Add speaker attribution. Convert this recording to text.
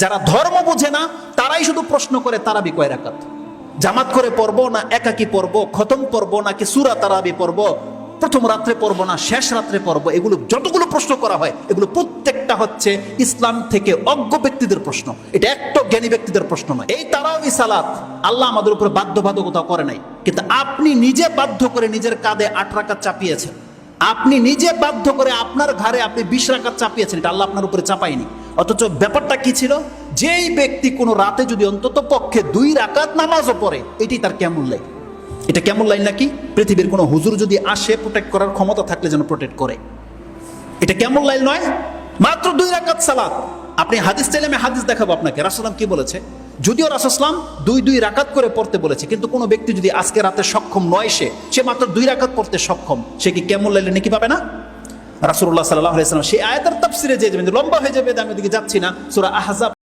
Speaker 1: যারা ধর্ম বোঝে না তারাই শুধু প্রশ্ন করে তারাবি কয় রাকাত, জামাত করে পড়বো না একাকি পড়বো, খতম পড়বো নাকি সূরা তারাবি পড়বো, প্রথম রাত্রে পড়বো না শেষ রাত্রে পড়বো। এগুলো যতগুলো প্রশ্ন করা হয় এগুলো প্রত্যেকটা হচ্ছে ইসলাম থেকে অজ্ঞ ব্যক্তিদের প্রশ্ন, এটা একটা জ্ঞানী ব্যক্তিদের প্রশ্ন নয়। এই তারাবি সালাত আল্লাহ আমাদের উপরে বাধ্যবাধকতা করে নাই, কিন্তু আপনি নিজে বাধ্য করে নিজের কাঁধে 8 রাকাত চাপিয়েছেন, আপনি নিজে বাধ্য করে আপনার ঘরে আপনি 20 রাকাত চাপিয়েছেন, এটা আল্লাহ আপনার উপরে চাপায়নি। অথচ ব্যাপারটা কি ছিল, যেই ব্যক্তি কোনো রাতে যদি অন্তত পক্ষে 2 রাকাত নামাজও পড়ে, এটি তার কেমন লাগে। এটা কেমন লাইন নাকি পৃথিবীর কোনো হুজুর যদি আসে প্রোটেক্ট করার ক্ষমতা থাকলে যেন প্রোটেক্ট করে। এটা কেমন লাইন নয়, মাত্র 2 রাকাত সালাত। আপনি হাদিস চাইলে আমি হাদিস দেখাবো আপনাকে, রাসূলুল্লাহ কি বলেছে। যদিও রাসূলুল্লাহ 2 রাকাত করে পড়তে বলেছে, কিন্তু কোনো ব্যক্তি যদি আজকে রাতে সক্ষম নয়, সে মাত্র 2 রাকাত পড়তে সক্ষম, সে কি কেমন লাইলে নাকি পাবে না? রাসূলুল্লাহ সাল্লাল্লাহু আলাইহি ওয়াসাল্লাম সেই আয়াতের তাফসিরে যে লম্বা হয়ে যাবে, আমি ওদিকে যাচ্ছি না, সূরা আহজাব